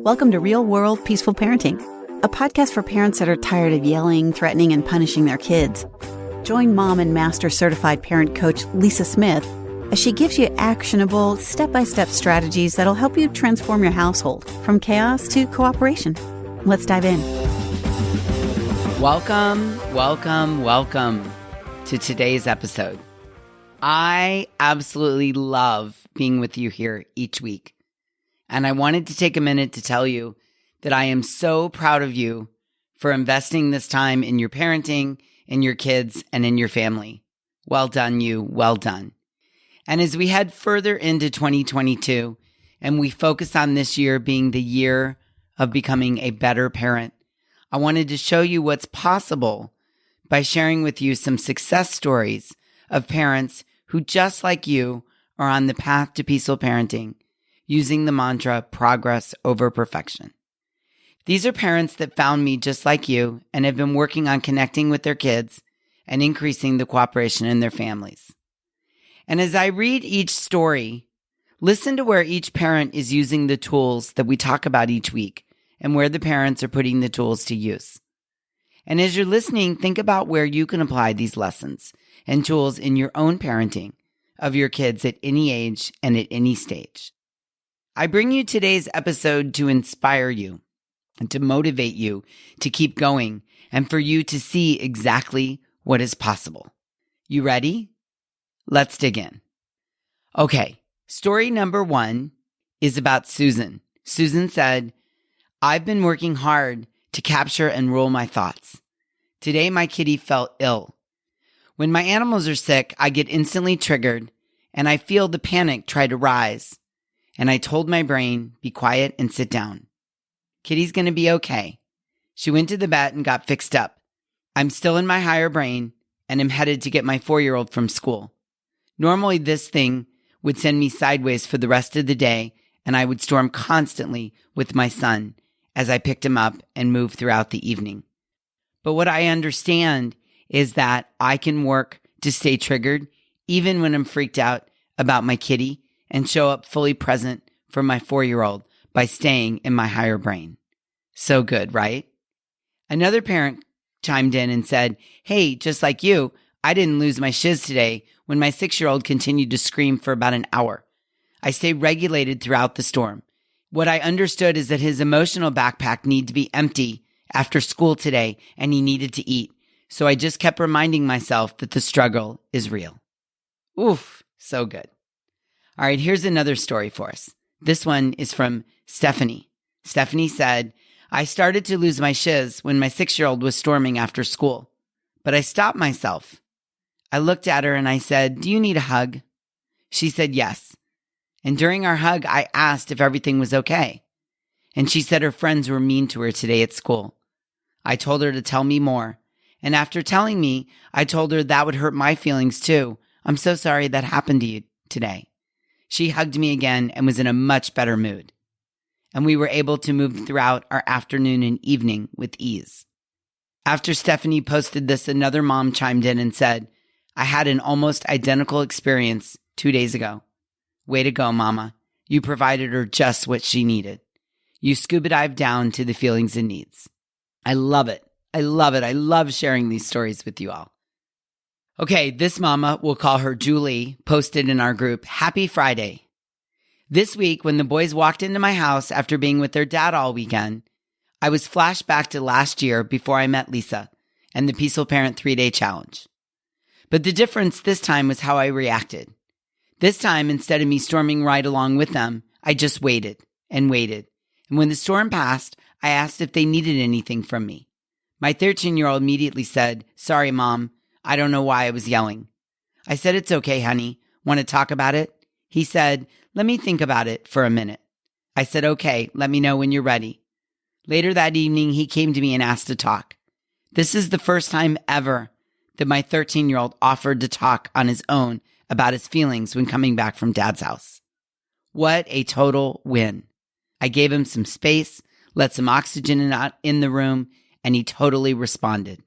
Welcome to Real World Peaceful Parenting, a podcast for parents that are tired of yelling, threatening, and punishing their kids. Join mom and master certified parent coach Lisa Smith as she gives you actionable, step-by-step strategies that'll help you transform your household from chaos to cooperation. Let's dive in. Welcome to today's episode. I absolutely love being with you here each week. And I wanted to take a minute to tell you that I am so proud of you for investing this time in your parenting, in your kids, and in your family. Well done, you. Well done. And as we head further into 2022, and we focus on this year being the year of becoming a better parent, I wanted to show you what's possible by sharing with you some success stories of parents who, just like you, are on the path to peaceful parenting, using the mantra, progress over perfection. These are parents that found me just like you and have been working on connecting with their kids and increasing the cooperation in their families. And as I read each story, listen to where each parent is using the tools that we talk about each week and where the parents are putting the tools to use. And as you're listening, think about where you can apply these lessons and tools in your own parenting of your kids at any age and at any stage. I bring you today's episode to inspire you and to motivate you to keep going and for you to see exactly what is possible. You ready? Let's dig in. Okay, story number 1 is about Susan. Susan said, "I've been working hard to capture and rule my thoughts. Today my kitty felt ill. When my animals are sick, I get instantly triggered and I feel the panic try to rise. And I told my brain, be quiet and sit down. Kitty's going to be okay. She went to the vet and got fixed up. I'm still in my higher brain and am headed to get my 4-year-old from school. Normally this thing would send me sideways for the rest of the day and I would storm constantly with my son as I picked him up and moved throughout the evening. But what I understand is that I can work to stay triggered even when I'm freaked out about my kitty and show up fully present for my 4-year-old by staying in my higher brain." So good, right? Another parent chimed in and said, "Hey, just like you, I didn't lose my shiz today when my 6-year-old continued to scream for about an hour. I stayed regulated throughout the storm. What I understood is that his emotional backpack needed to be empty after school today and he needed to eat. So I just kept reminding myself that the struggle is real." Oof, so good. All right, here's another story for us. This one is from Stephanie. Stephanie said, "I started to lose my shiz when my 6-year-old was storming after school, but I stopped myself. I looked at her and I said, 'Do you need a hug?' She said yes. And during our hug, I asked if everything was okay. And she said her friends were mean to her today at school. I told her to tell me more. And after telling me, I told her that would hurt my feelings too. I'm so sorry that happened to you today. She hugged me again and was in a much better mood. And we were able to move throughout our afternoon and evening with ease." After Stephanie posted this, another mom chimed in and said, "I had an almost identical experience 2 days ago. Way to go, Mama. You provided her just what she needed. You scuba dived down to the feelings and needs." I love it. I love it. I love sharing these stories with you all. Okay, this mama, we'll call her Julie, posted in our group, "Happy Friday. This week, when the boys walked into my house after being with their dad all weekend, I was flashed back to last year before I met Lisa and the Peaceful Parent 3-Day Challenge. But the difference this time was how I reacted. This time, instead of me storming right along with them, I just waited and waited. And when the storm passed, I asked if they needed anything from me. My 13-year-old immediately said, 'Sorry, Mom. I don't know why I was yelling.' I said, 'It's okay, honey. Want to talk about it?' He said, 'Let me think about it for a minute.' I said, 'Okay, let me know when you're ready.' Later that evening, he came to me and asked to talk. This is the first time ever that my 13-year-old offered to talk on his own about his feelings when coming back from Dad's house. What a total win. I gave him some space, let some oxygen in the room, and he totally responded.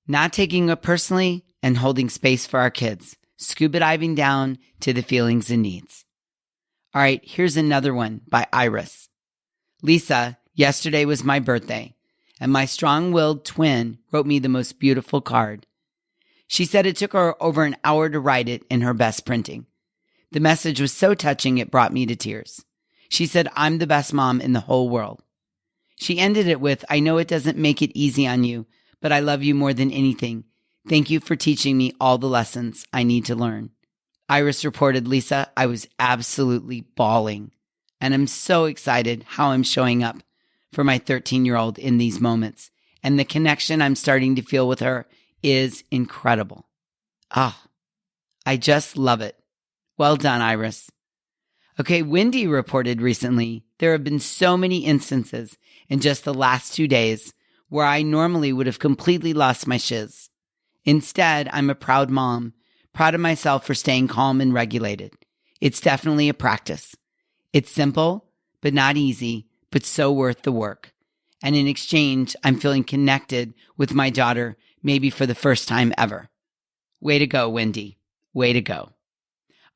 Not taking it personally and holding space for our kids, scuba diving down to the feelings and needs. All right, here's another one by Iris. Lisa, yesterday was my birthday, and my strong-willed twin wrote me the most beautiful card. She said it took her over an hour to write it in her best printing. The message was so touching it brought me to tears. She said, I'm the best mom in the whole world. She ended it with, I know it doesn't make it easy on you, but I love you more than anything. Thank you for teaching me all the lessons I need to learn. Iris reported, Lisa, I was absolutely bawling, and I'm so excited how I'm showing up for my 13-year-old in these moments, and the connection I'm starting to feel with her is incredible. I just love it. Well done, Iris. Okay, Wendy reported recently, there have been so many instances in just the last 2 days where I normally would have completely lost my shiz. Instead, I'm a proud mom, proud of myself for staying calm and regulated. It's definitely a practice. It's simple, but not easy, but so worth the work. And in exchange, I'm feeling connected with my daughter, maybe for the first time ever. Way to go, Wendy. Way to go.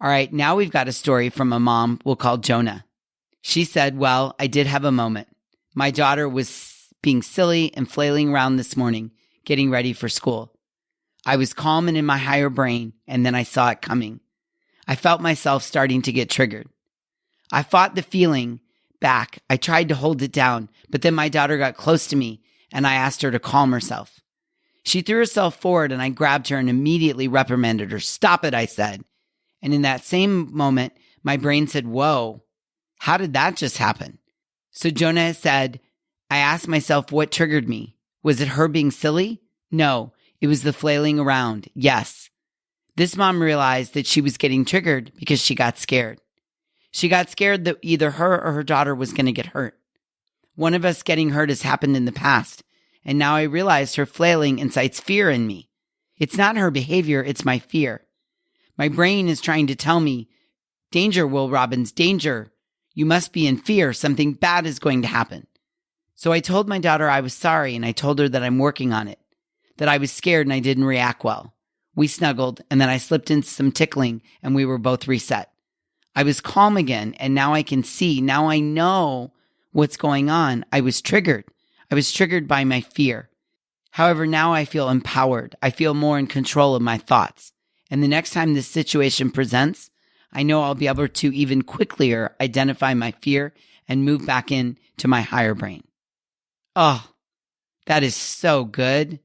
All right, now we've got a story from a mom we'll call Jonah. She said, well, I did have a moment. My daughter was being silly and flailing around this morning, getting ready for school. I was calm and in my higher brain, and then I saw it coming. I felt myself starting to get triggered. I fought the feeling back. I tried to hold it down, but then my daughter got close to me, and I asked her to calm herself. She threw herself forward, and I grabbed her and immediately reprimanded her. Stop it, I said. And in that same moment, my brain said, whoa, how did that just happen? So Jonah said, I asked myself what triggered me. Was it her being silly? No, it was the flailing around. Yes. This mom realized that she was getting triggered because she got scared. She got scared that either her or her daughter was going to get hurt. One of us getting hurt has happened in the past, and now I realized her flailing incites fear in me. It's not her behavior, it's my fear. My brain is trying to tell me, danger, Will Robbins, danger. You must be in fear. Something bad is going to happen. So I told my daughter I was sorry, and I told her that I'm working on it, that I was scared and I didn't react well. We snuggled, and then I slipped into some tickling, and we were both reset. I was calm again, and now I can see. Now I know what's going on. I was triggered. I was triggered by my fear. However, now I feel empowered. I feel more in control of my thoughts. And the next time this situation presents, I know I'll be able to even quicker identify my fear and move back into my higher brain. Oh, that is so good.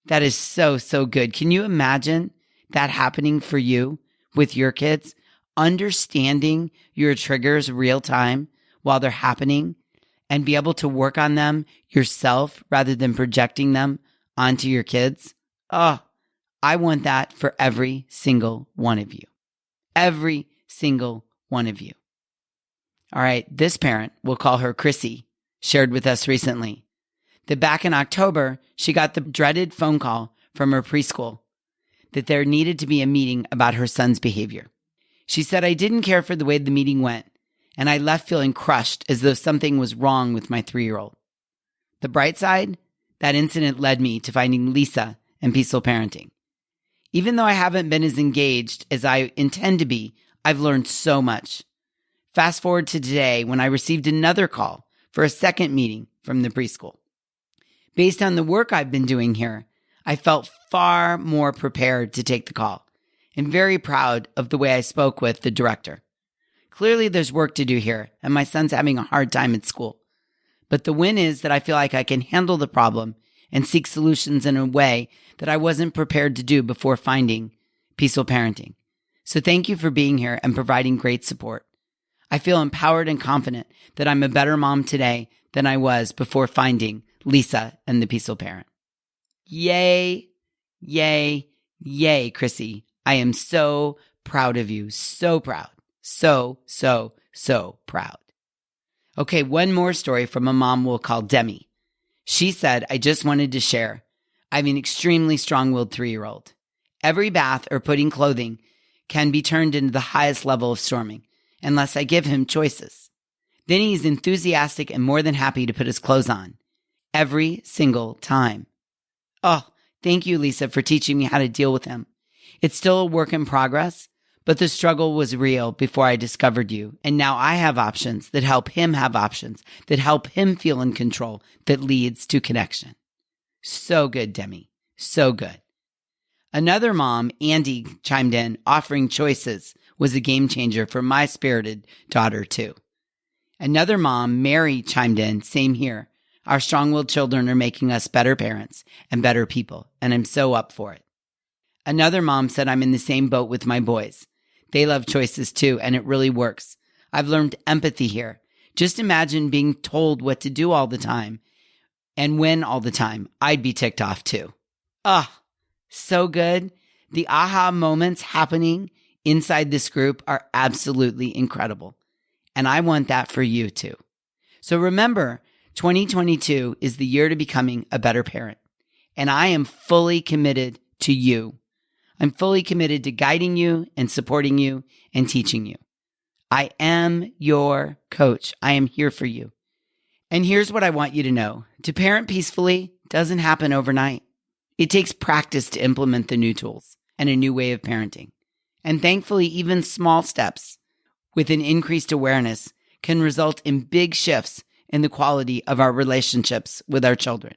That is so, so good. Can you imagine that happening for you with your kids? Understanding your triggers real time while they're happening and be able to work on them yourself rather than projecting them onto your kids. Oh, I want that for every single one of you. Every single one of you. All right, this parent, we'll call her Chrissy, shared with us recently that back in October, she got the dreaded phone call from her preschool that there needed to be a meeting about her son's behavior. She said, I didn't care for the way the meeting went, and I left feeling crushed as though something was wrong with my 3-year-old. The bright side, that incident led me to finding Lisa and Peaceful Parenting. Even though I haven't been as engaged as I intend to be, I've learned so much. Fast forward to today when I received another call for a second meeting from the preschool. Based on the work I've been doing here, I felt far more prepared to take the call and very proud of the way I spoke with the director. Clearly there's work to do here, and my son's having a hard time at school. But the win is that I feel like I can handle the problem and seek solutions in a way that I wasn't prepared to do before finding Peaceful Parenting. So thank you for being here and providing great support. I feel empowered and confident that I'm a better mom today than I was before finding Lisa and the Peaceful Parent. Yay, yay, yay, Chrissy. I am so proud of you. So proud. So, so, so proud. Okay, one more story from a mom we'll call Demi. She said, I just wanted to share. I have an extremely strong-willed 3-year-old. Every bath or putting clothing can be turned into the highest level of storming unless I give him choices. Then he's enthusiastic and more than happy to put his clothes on every single time. Oh, thank you, Lisa, for teaching me how to deal with him. It's still a work in progress, But the struggle was real before I discovered you. And now I have options that help him have options, that help him feel in control, that leads to connection. So good, Demi. So good. Another mom, Andy, chimed in, offering choices was a game changer for my spirited daughter too. Another mom, Mary, chimed in, same here. Our strong-willed children are making us better parents and better people, and I'm so up for it. Another mom said, I'm in the same boat with my boys. They love choices too, and it really works. I've learned empathy here. Just imagine being told what to do all the time and when all the time. I'd be ticked off too. So good. The aha moments happening inside this group are absolutely incredible. And I want that for you too. So remember, 2022 is the year to becoming a better parent. And I am fully committed to you. I'm fully committed to guiding you and supporting you and teaching you. I am your coach. I am here for you. And here's what I want you to know. To parent peacefully doesn't happen overnight. It takes practice to implement the new tools and a new way of parenting. And thankfully, even small steps with an increased awareness can result in big shifts in the quality of our relationships with our children.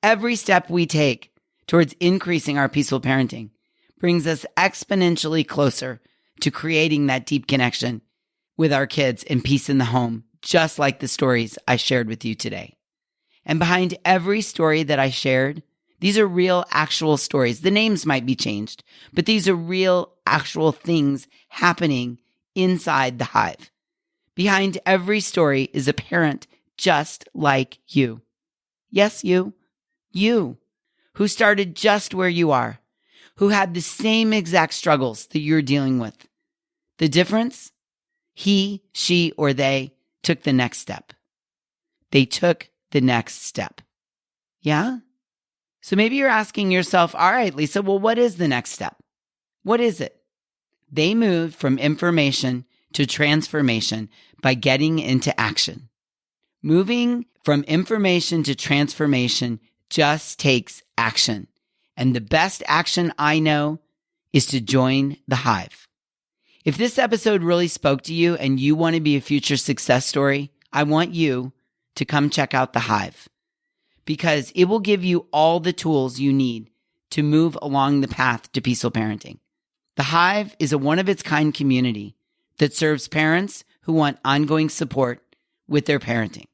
Every step we take towards increasing our peaceful parenting brings us exponentially closer to creating that deep connection with our kids and peace in the home, just like the stories I shared with you today. And behind every story that I shared, these are real, actual stories. The names might be changed, but these are real, actual things happening inside the Hive. Behind every story is a parent just like you. Yes, you, who started just where you are, who had the same exact struggles that you're dealing with. The difference? He, she, or they took the next step. They took the next step. Yeah? So maybe you're asking yourself, all right, Lisa, well, what is the next step? What is it? They moved from information to transformation by getting into action. Moving from information to transformation just takes action. And the best action I know is to join the Hive. If this episode really spoke to you and you want to be a future success story, I want you to come check out the Hive, because it will give you all the tools you need to move along the path to peaceful parenting. The Hive is a one-of-its-kind community that serves parents who want ongoing support with their parenting.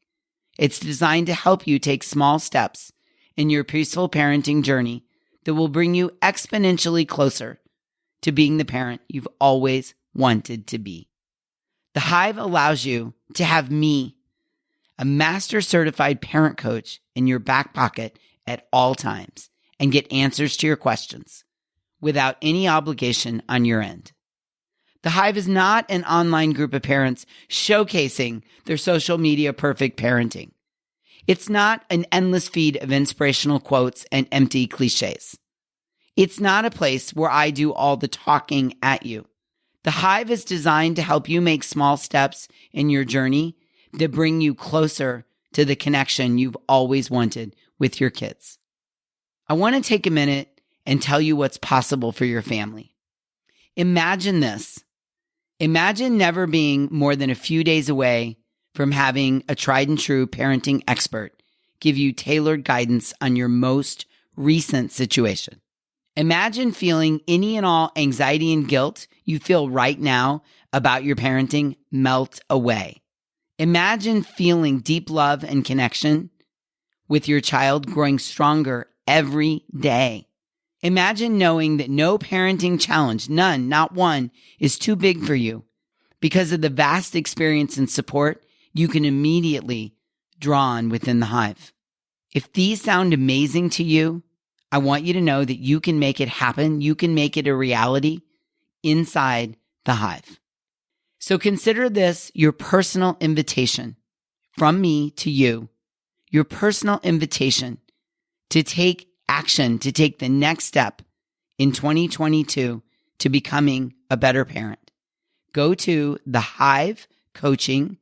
It's designed to help you take small steps in your peaceful parenting journey that will bring you exponentially closer to being the parent you've always wanted to be. The Hive allows you to have me, a master certified parent coach, in your back pocket at all times and get answers to your questions without any obligation on your end. The Hive is not an online group of parents showcasing their social media perfect parenting. It's not an endless feed of inspirational quotes and empty cliches. It's not a place where I do all the talking at you. The Hive is designed to help you make small steps in your journey that bring you closer to the connection you've always wanted with your kids. I want to take a minute and tell you what's possible for your family. Imagine this. Imagine never being more than a few days away from having a tried and true parenting expert give you tailored guidance on your most recent situation. Imagine feeling any and all anxiety and guilt you feel right now about your parenting melt away. Imagine feeling deep love and connection with your child growing stronger every day. Imagine knowing that no parenting challenge, none, not one, is too big for you because of the vast experience and support you can immediately draw on within the Hive. If these sound amazing to you, I want you to know that you can make it happen. You can make it a reality inside the Hive. So consider this your personal invitation from me to you, your personal invitation to take action, to take the next step in 2022 to becoming a better parent. Go to thehivecoaching.com.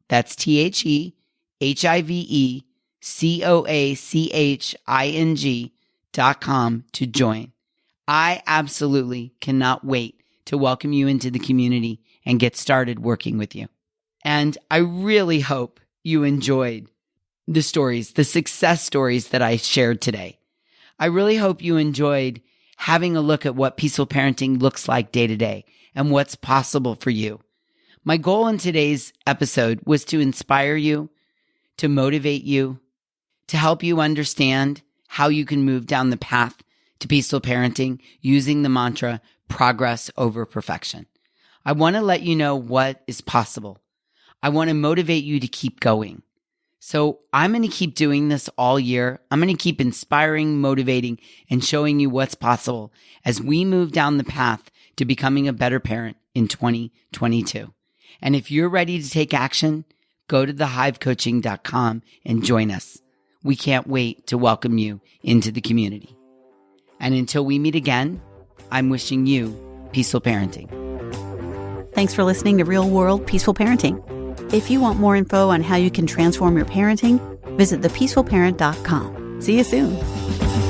That's TheHivecoaching.com to join. I absolutely cannot wait to welcome you into the community and get started working with you. And I really hope you enjoyed the stories, the success stories that I shared today. I really hope you enjoyed having a look at what peaceful parenting looks like day to day and what's possible for you. My goal in today's episode was to inspire you, to motivate you, to help you understand how you can move down the path to peaceful parenting using the mantra, progress over perfection. I want to let you know what is possible. I want to motivate you to keep going. So I'm going to keep doing this all year. I'm going to keep inspiring, motivating, and showing you what's possible as we move down the path to becoming a better parent in 2022. And if you're ready to take action, go to thehivecoaching.com and join us. We can't wait to welcome you into the community. And until we meet again, I'm wishing you peaceful parenting. Thanks for listening to Real World Peaceful Parenting. If you want more info on how you can transform your parenting, visit thepeacefulparent.com. See you soon.